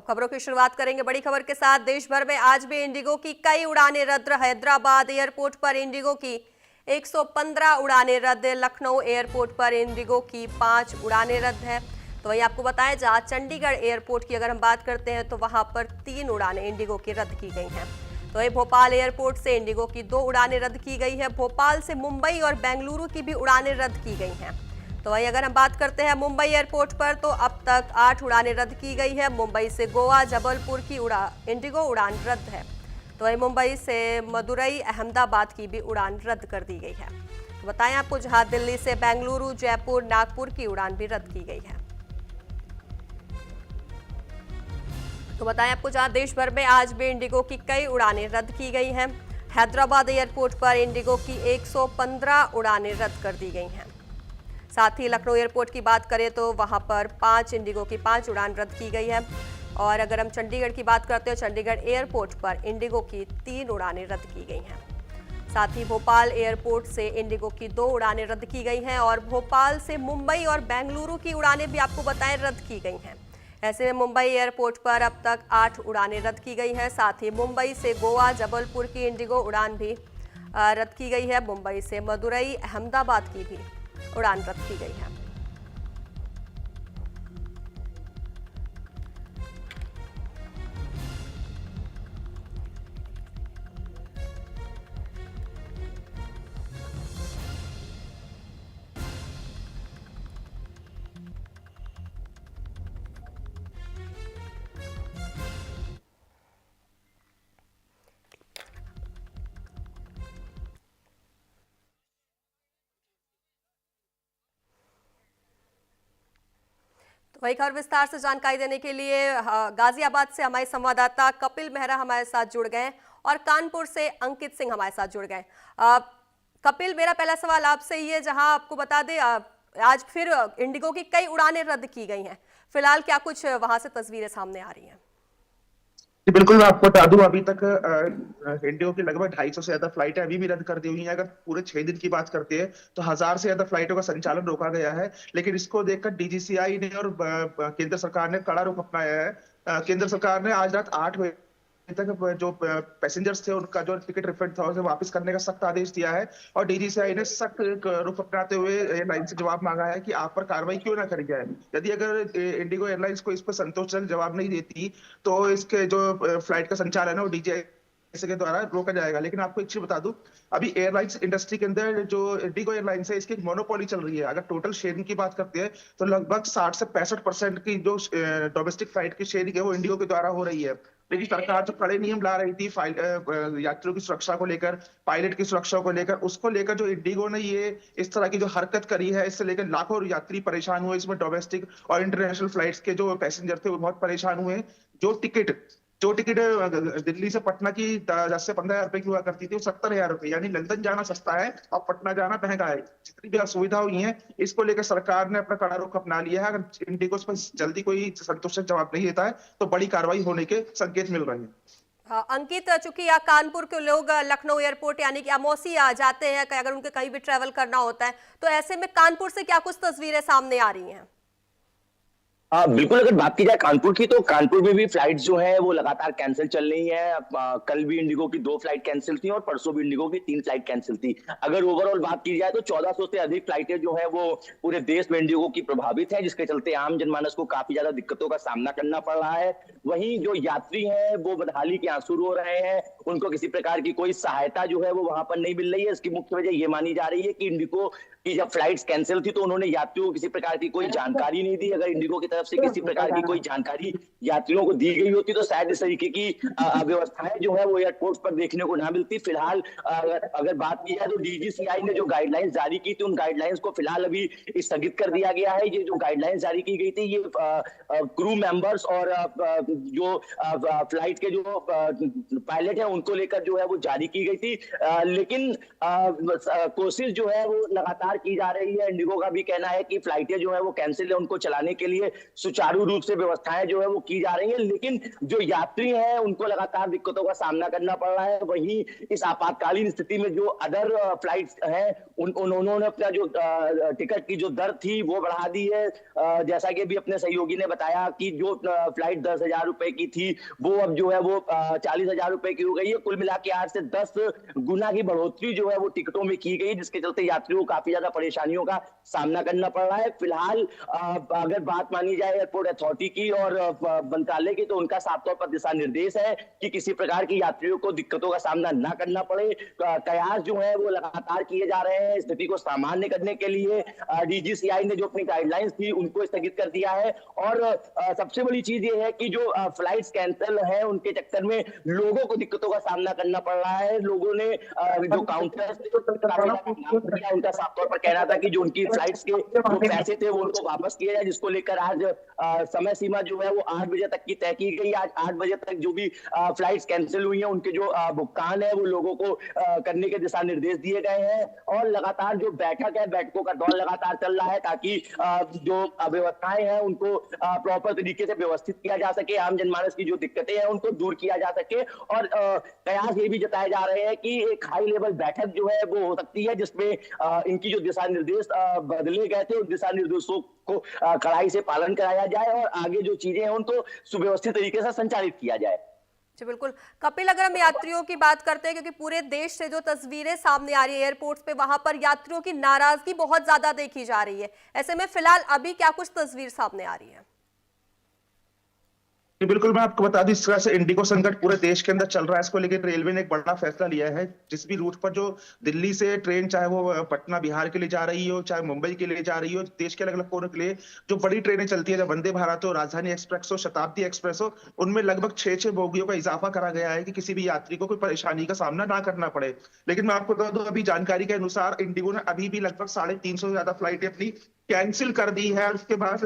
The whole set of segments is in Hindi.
अब खबरों की शुरुआत करेंगे बड़ी खबर के साथ। देश भर में आज भी इंडिगो की कई उड़ानें रद्द। हैदराबाद एयरपोर्ट पर इंडिगो की 115 उड़ानें रद्द। लखनऊ एयरपोर्ट पर इंडिगो की 5 उड़ानें रद्द हैं। तो वहीं आपको बताया जहां चंडीगढ़ एयरपोर्ट की अगर हम बात करते हैं तो वहां पर 3 उड़ानें इंडिगो की रद्द की गई हैं। तो वहीं भोपाल एयरपोर्ट से इंडिगो की 2 उड़ानें रद्द की गई है। भोपाल से मुंबई और बेंगलुरु की भी उड़ानें रद्द की गई हैं। तो वहीं अगर हम बात करते हैं मुंबई एयरपोर्ट पर तो अब तक 8 उड़ानें रद्द की गई है। मुंबई से गोवा जबलपुर की इंडिगो उड़ान रद्द है। तो वहीं मुंबई से मदुरई अहमदाबाद की भी उड़ान रद्द कर दी गई है। तो बताएं आपको जहां दिल्ली से बेंगलुरु जयपुर नागपुर की उड़ान भी रद्द की गई है। तो बताएं आपको जहां देश भर में आज भी इंडिगो की कई उड़ानें रद्द की गई हैं। हैदराबाद एयरपोर्ट पर इंडिगो की 115 उड़ानें रद्द कर दी गई हैं। साथ ही लखनऊ एयरपोर्ट की बात करें तो वहां पर 5 इंडिगो की 5 उड़ान रद्द की गई है। और अगर हम चंडीगढ़ की बात करते हैं चंडीगढ़ एयरपोर्ट पर इंडिगो की 3 उड़ानें रद्द की गई हैं। साथ ही भोपाल एयरपोर्ट से इंडिगो की 2 उड़ानें रद्द की गई हैं और भोपाल से मुंबई और बेंगलुरु की उड़ानें भी आपको बताएं रद्द की गई हैं। ऐसे में मुंबई एयरपोर्ट पर अब तक 8 उड़ानें रद्द की गई हैं। साथ ही मुंबई से गोवा जबलपुर की इंडिगो उड़ान भी रद्द की गई है। मुंबई से मदुरई अहमदाबाद की भी उड़ान रद्द की गई है। वही खबर विस्तार से जानकारी देने के लिए गाजियाबाद से हमारे संवाददाता कपिल मेहरा हमारे साथ जुड़ गए और कानपुर से अंकित सिंह हमारे साथ जुड़ गए। कपिल, मेरा पहला सवाल आपसे ये, जहां आपको बता दें आज फिर इंडिगो की कई उड़ानें रद्द की गई हैं, फिलहाल क्या कुछ वहां से तस्वीरें सामने आ रही हैं? जी बिल्कुल, मैं आपको बता दूं अभी तक इंडिगो की लगभग 250 से ज्यादा फ्लाइटें अभी भी रद्द कर दी हुई हैं। अगर पूरे 6 दिन की बात करते हैं तो 1000 से ज्यादा फ्लाइटों का संचालन रोका गया है। लेकिन इसको देखकर डीजीसीआई ने और केंद्र सरकार ने कड़ा रुख अपनाया है। केंद्र सरकार ने आज रात 8 बजे तक जो पैसेंजर्स थे उनका जो टिकट रिफंड था उसे वापस करने का सख्त आदेश दिया है। और डीजीसीआई ने सख्त रुख अपनाते हुए एयरलाइन से जवाब मांगा है कि आप पर कार्रवाई क्यों ना करी जाए। यदि अगर इंडिगो एयरलाइंस को इस पर संतोषजनक जवाब नहीं देती तो इसके जो फ्लाइट का संचालन है वो डीजीसीआई के द्वारा रोका जाएगा। लेकिन आपको एक चीज बता दूं, अभी एयरलाइंस इंडस्ट्री के अंदर जो इंडिगो एयरलाइंस है इसकी मोनोपोली चल रही है। अगर टोटल शेयरिंग की बात करते हैं तो लगभग 60 से 65% की जो डोमेस्टिक फ्लाइट की शेयरिंग है वो इंडिगो के द्वारा हो रही है। लेकिन सरकार जो कड़े नियम ला रही थी यात्रियों की सुरक्षा को लेकर, पायलट की सुरक्षा को लेकर, उसको लेकर जो इंडिगो ने ये इस तरह की जो हरकत करी है इससे लेकर लाखों यात्री परेशान हुए। इसमें डोमेस्टिक और इंटरनेशनल फ्लाइट्स के जो पैसेंजर थे वो बहुत परेशान हुए। जो टिकट दिल्ली से पटना की 10 से 15 हजार रुपए की हुआ करती थी वो 70 हजार रुपए, यानी लंदन जाना सस्ता है और पटना जाना महंगा है। जितनी भी असुविधा हुई है इसको लेकर सरकार ने अपना कड़ा रुख अपना लिया है। अगर इंडिगो इस पर जल्दी कोई संतोषजनक जवाब नहीं देता है तो बड़ी कार्रवाई होने के संकेत मिल रहे हैं। अंकित, चूंकि यहाँ कानपुर के लोग लखनऊ एयरपोर्ट यानी कि अमौसी आ जाते हैं, अगर उनके कहीं भी ट्रेवल करना होता है, तो ऐसे में कानपुर से क्या कुछ तस्वीरें सामने आ रही हैं? बिल्कुल, अगर बात की जाए कानपुर की तो कानपुर में भी फ्लाइट जो है वो लगातार कैंसिल चल रही है। कल भी इंडिगो की 2 फ्लाइट कैंसिल थी और परसों भी इंडिगो की 3 फ्लाइट कैंसिल थी। अगर ओवरऑल बात की जाए तो 1400 से अधिक फ्लाइटें जो है वो पूरे देश में इंडिगो की प्रभावित है, जिसके चलते आम जनमानस को काफी ज्यादा दिक्कतों का सामना करना पड़ रहा है। वहीं जो यात्री है वो बदहाली के आंसू रो रहे हैं, उनको किसी प्रकार की कोई सहायता जो है वो वहां पर नहीं मिल रही है। इसकी मुख्य वजह ये मानी जा रही है कि इंडिगो की जब फ्लाइट्स कैंसिल थी तो उन्होंने यात्रियों को किसी प्रकार की कोई जानकारी नहीं दी। अगर इंडिगो की तरफ से किसी प्रकार की कोई जानकारी यात्रियों को दी गई होती तो शायद इस तरीके की व्यवस्थाएं जो है वो एयरपोर्ट पर देखने को ना मिलती। फिलहाल अगर बात की जाए तो डीजीसीआई ने जो गाइडलाइंस जारी की थी उन गाइडलाइंस को फिलहाल अभी स्थगित कर दिया गया है। ये जो गाइडलाइंस जारी की गई थी ये क्रू मेंबर्स और जो फ्लाइट के जो पायलट है उनको लेकर जो है वो जारी की गई थी, लेकिन कोशिश जो है वो लगातार की जा रही है। इंडिगो का भी कहना है कि फ्लाइटें जो है वो कैंसिल है, उनको चलाने के लिए सुचारू रूप से व्यवस्थाएं जो है वो की जा रही है, लेकिन जो यात्री हैं उनको लगातार दिक्कतों का सामना करना पड़ रहा है। वहीं इस आपातकालीन स्थिति में जो अदर फ्लाइट्स हैं उन्होंने अपना जो टिकट की जो दर थी वो बढ़ा दी है। जैसा कि अभी अपने सहयोगी ने बताया कि जो फ्लाइट 10,000 रुपए की थी वो अब जो है वो 40,000 रुपए की हो गई है। कुल मिला के 8 से 10 गुना की बढ़ोतरी जो है वो टिकटों में की गई, जिसके चलते यात्रियों को काफी ज्यादा परेशानियों का सामना करना पड़ रहा है। फिलहाल अगर बात मानी जाए एयरपोर्ट अथॉरिटी की और मंत्रालय की, तो उनका साफ तौर पर दिशा निर्देश है कि किसी प्रकार की यात्रियों को दिक्कतों का सामना ना करना पड़े। कयास जो है वो लगातार किए जा रहे हैं स्थिति को सामान्य करने के लिए। डीजीसीआई ने जो अपनी गाइडलाइंस थी उनको स्थगित कर दिया है, और सबसे बड़ी चीज ये है कि जो फ्लाइट्स कैंसिल है उनके चक्कर में लोगों को दिक्कतों का सामना करना पड़ रहा है। लोगों ने जो काउंटर उनका साफ तौर पर कहना था कि जो उनकी फ्लाइट्स के जो पैसे थे वो उनको वापस किए जाए, जिसको लेकर आज समय सीमा जो है वो 8 बजे तक की तय की गई। आज 8 बजे तक जो भी फ्लाइट्स कैंसिल हुई हैं उनके जो भुगतान है वो लोगों को करने के दिशा निर्देश दिए गए हैं, और लगातार जो बैठक है, बैठकों का दौर लगातार चल रहा है ताकि जो व्यवस्थाएं हैं उनको प्रॉपर तरीके से व्यवस्थित किया जा सके, आम जनमानस की जो दिक्कतें हैं उनको दूर किया जा सके। और कयास ये भी जताए जा रहे हैं कि एक हाई लेवल बैठक जो है वो हो सकती है, जिसमें इनकी जो दिशा निर्देश बदले गए थे उन दिशा निर्देशों को कड़ाई से पालन कराया जाए और आगे जो चीजें हैं उनको सुव्यवस्थित तरीके से संचालित किया जाए। जी बिल्कुल कपिल, अगर हम यात्रियों की बात करते हैं, क्योंकि पूरे देश से जो तस्वीरें सामने आ रही है एयरपोर्ट्स पे, वहां पर यात्रियों की नाराजगी बहुत ज्यादा देखी जा रही है, ऐसे में फिलहाल अभी क्या कुछ तस्वीर सामने आ रही है? बिल्कुल, मैं आपको बता दूं, इस तरह से इंडिगो संकट पूरे देश के अंदर चल रहा है। इसको लेकर रेलवे ने एक बड़ा फैसला लिया है। जिस भी रूट पर जो दिल्ली से ट्रेन, चाहे वो पटना बिहार के लिए जा रही हो, चाहे मुंबई के लिए जा रही हो, देश के अलग अलग कोनों के लिए जो बड़ी ट्रेनें चलती है, जब वंदे भारत हो, राजधानी एक्सप्रेस हो, शताब्दी एक्सप्रेस हो, उनमें लगभग 6 बोगियों का इजाफा करा गया है कि किसी भी यात्री को कोई परेशानी का सामना ना करना पड़े। लेकिन मैं आपको बता दूं, अभी जानकारी के अनुसार इंडिगो ने अभी भी लगभग 350 से ज्यादा फ्लाइटें अपनी कैंसिल कर दी है। उसके बाद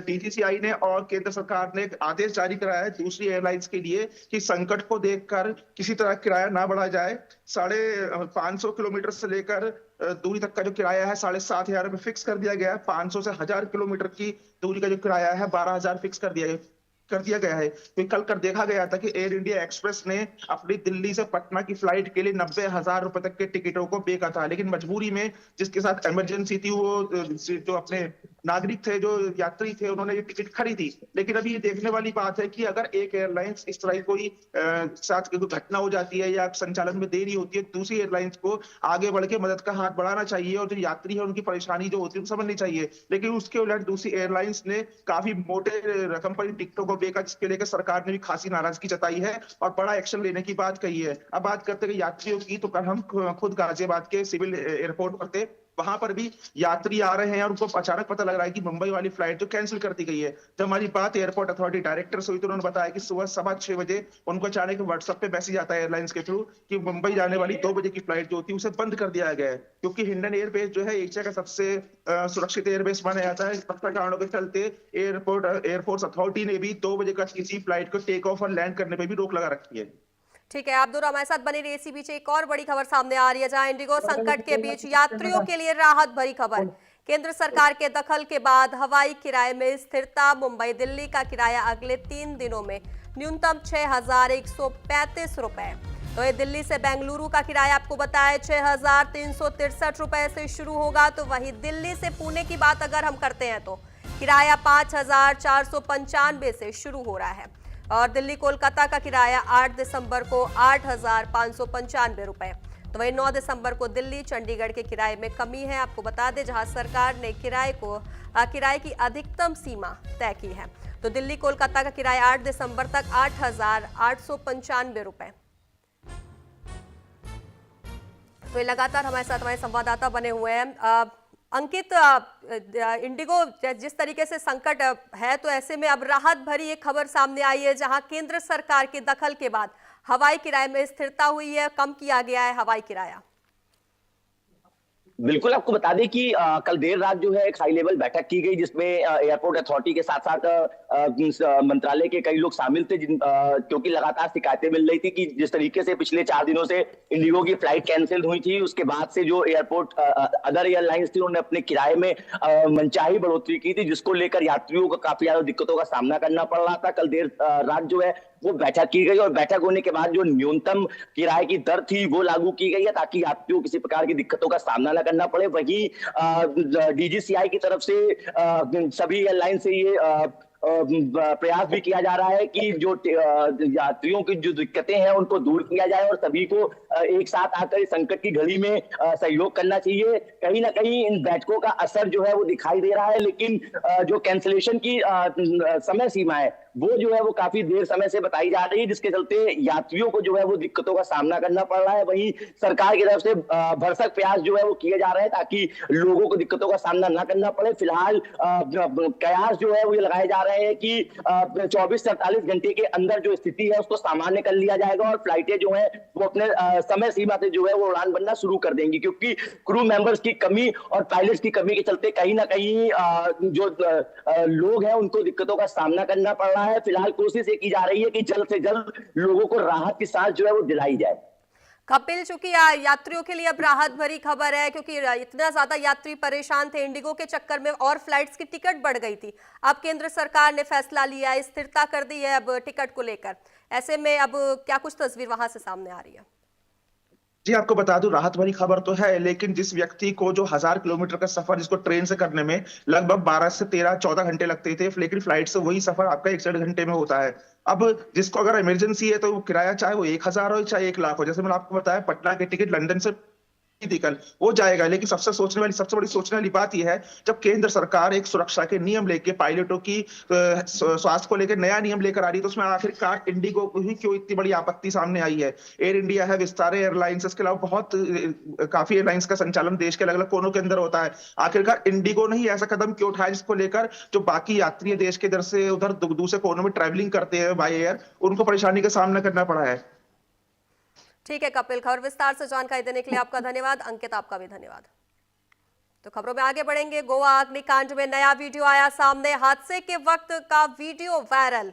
डीजीसीआई ने और केंद्र सरकार ने एक आदेश जारी कराया है दूसरी एयरलाइंस के लिए कि संकट को देखकर किसी तरह किराया ना बढ़ा जाए। 550 किलोमीटर से लेकर दूरी तक का जो किराया है 7,500 में फिक्स कर दिया गया है। 500 से 1000 किलोमीटर की दूरी का जो किराया है 12,000 फिक्स कर दिया गया है। तो कल कर देखा गया था कि एयर इंडिया एक्सप्रेस ने अपनी दिल्ली से पटना की फ्लाइट के लिए 90,000 रुपए तक के टिकटों को बेचा था, लेकिन मजबूरी में जिसके साथ इमरजेंसी थी, वो जो अपने नागरिक थे, जो यात्री थे, उन्होंने ये टिकट खरीदी। लेकिन अभी ये देखने वाली बात है कि अगर एक एयरलाइंस इस तरह कोई साथ कोई घटना हो जाती है या संचालन में देरी होती है, दूसरी एयरलाइंस को आगे बढ़ के मदद का हाथ बढ़ाना चाहिए और जो यात्री है उनकी परेशानी जो होती है समझनी चाहिए। लेकिन उसके उलट दूसरी एयरलाइंस ने काफी मोटे रकम पर टिकटों को बेचा, जिसके लेकर सरकार ने भी खासी नाराजगी जताई है और बड़ा एक्शन लेने की बात कही है। अब बात करते हैं यात्रियों की, तो कल हम खुद गाजियाबाद के सिविल एयरपोर्ट पर थे। वहां पर भी यात्री आ रहे हैं और उनको अचानक पता लग रहा है कि मुंबई वाली फ्लाइट जो कैंसिल कर दी गई है। जब हमारी बात एयरपोर्ट अथॉरिटी डायरेक्टर से हुई तो उन्होंने बताया कि सुबह 6:15 बजे उनको अचानक व्हाट्सएप पे मैसेज आता है एयरलाइंस के थ्रू कि मुंबई जाने वाली 2 बजे की फ्लाइट जो होती है उसे बंद कर दिया गया है, क्योंकि हिंडन एयरबेस जो है एशिया का सबसे सुरक्षित एयरबेस माना जाता है। सुरक्षा कारणों के चलते एयरफोर्स अथॉरिटी ने भी 2 बजे का किसी फ्लाइट को टेक ऑफ और लैंड करने पर भी रोक लगा रखी है। ठीक है, आप दोनों हमारे साथ बने रहिए। इसी बीच एक और बड़ी खबर सामने आ रही है, जहां इंडिगो संकट के बीच यात्रियों के लिए राहत भरी खबर। केंद्र सरकार के दखल के बाद हवाई किराए में स्थिरता। मुंबई दिल्ली का किराया अगले 3 दिनों में न्यूनतम 6,135 रुपए। तो ये दिल्ली से बेंगलुरु का किराया आपको बताया 6,363 रुपए से शुरू होगा। तो वही दिल्ली से पुणे की बात अगर हम करते हैं तो किराया 5,495 से शुरू हो रहा है। और दिल्ली कोलकाता का किराया 8 दिसंबर को 8,595 रुपए। तो वही 9 दिसंबर को दिल्ली चंडीगढ़ के किराए में कमी है। आपको बता दें, जहां सरकार ने किराए की अधिकतम सीमा तय की है। तो दिल्ली कोलकाता का किराया 8 दिसंबर तक 8,895 रुपए। तो ये लगातार हमारे साथ हमारे संवाददाता बने हुए हैं। अंकित, इंडिगो जिस तरीके से संकट है, तो ऐसे में अब राहत भरी एक खबर सामने आई है, जहां केंद्र सरकार के दखल के बाद हवाई किराए में स्थिरता हुई है, कम किया गया है हवाई किराया। बिल्कुल आपको बता दें कि कल देर रात जो है एक हाई लेवल बैठक की गई, जिसमें एयरपोर्ट अथॉरिटी के साथ साथ मंत्रालय के कई लोग शामिल थे, क्योंकि लगातार शिकायतें मिल रही थी कि जिस तरीके से पिछले 4 दिनों से इंडिगो की फ्लाइट कैंसिल हुई थी, उसके बाद से जो एयरपोर्ट अदर एयरलाइंस थी उन्होंने अपने किराए में मनचाही बढ़ोतरी की थी, जिसको लेकर यात्रियों को काफी ज्यादा दिक्कतों का सामना करना पड़ रहा था। कल देर रात जो है वो बैठक की गई और बैठक होने के बाद जो न्यूनतम किराए की दर थी वो लागू की गई है, ताकि यात्रियों को किसी प्रकार की दिक्कतों का सामना न करना पड़े। वहीं डीजीसीआई की तरफ से सभी एयरलाइन से ये प्रयास भी किया जा रहा है कि जो यात्रियों की जो दिक्कतें हैं उनको दूर किया जाए और सभी को एक साथ आकर इस संकट की घड़ी में सहयोग करना चाहिए। कहीं ना कहीं इन बैठकों का असर जो है वो दिखाई दे रहा है, लेकिन जो कैंसिलेशन की समय सीमा है वो जो है वो काफी देर समय से बताई जा रही है, जिसके चलते यात्रियों को जो है वो दिक्कतों का सामना करना पड़ रहा है। वहीं सरकार की तरफ से भरसक प्रयास जो है वो किए जा रहे हैं ताकि लोगों को दिक्कतों का सामना ना करना पड़े। फिलहाल कयास जो है वो ये लगाए जा रहे हैं कि 24 से 48 घंटे के अंदर जो स्थिति है उसको सामान्य कर लिया जाएगा और फ्लाइटें जो है वो अपने समय सीमा से जो है वो उड़ान भरना शुरू कर देंगी, क्योंकि क्रू मेंबर्स की कमी और पायलट्स की कमी के चलते कहीं ना कहीं जो लोग हैं उनको दिक्कतों का सामना करना पड़ रहा है। फिलहाल कोशिश ये की जा रही है कि जल्द से जल्द लोगों को राहत की सांस जो है वो दिलाई जाए। कपिल, चूंकि यात्रियों के लिए अब राहत भरी खबर है, क्योंकि इतना ज्यादा यात्री परेशान थे इंडिगो के चक्कर में और फ्लाइट्स की टिकट बढ़ गई थी। अब केंद्र सरकार ने फैसला लिया है, स्थिरता कर दी है अब टिकट को लेकर। ऐसे में अब क्या कुछ तस्वीर वहां से सामने आ रही है? जी, आपको बता दूं, राहत भरी खबर तो है, लेकिन जिस व्यक्ति को जो 1000 किलोमीटर का सफर जिसको ट्रेन से करने में लगभग 12 से 13 14 घंटे लगते थे, लेकिन फ्लाइट से वही सफर आपका 1 से 1.5 घंटे में होता है। अब जिसको अगर इमरजेंसी है तो वो किराया चाहे वो 1000 हो चाहे 1 लाख हो, जैसे मैंने आपको बताया पटना की टिकट लंदन से थी कल, वो जाएगा। लेकिन सबसे बड़ी सोचने वाली बात यह है, जब केंद्र सरकार एक सुरक्षा के नियम लेके पायलटों की स्वास्थ्य को लेकर नया नियम लेकर आ रही है, तो उसमें आखिरकार इंडिगो को ही क्यों इतनी बड़ी आपत्ति सामने आई है। एयर इंडिया है, विस्तारा एयरलाइंस, इसके अलावा काफी एयरलाइंस का संचालन देश के अलग अलग कोनों के अंदर होता है। आखिरकार इंडिगो ने ही ऐसा कदम क्यों उठाया जिसको लेकर जो बाकी यात्री देश के इधर से उधर दूसरे कोनों में ट्रेवलिंग करते हैं बाय एयर, उनको परेशानी का सामना करना पड़ा है। ठीक है कपिल, खबर विस्तार से जानकारी देने के लिए आपका धन्यवाद। अंकित, आपका भी धन्यवाद। तो खबरों में आगे बढ़ेंगे। गोवा अग्निकांड में नया वीडियो आया सामने। हादसे के वक्त का वीडियो वायरल।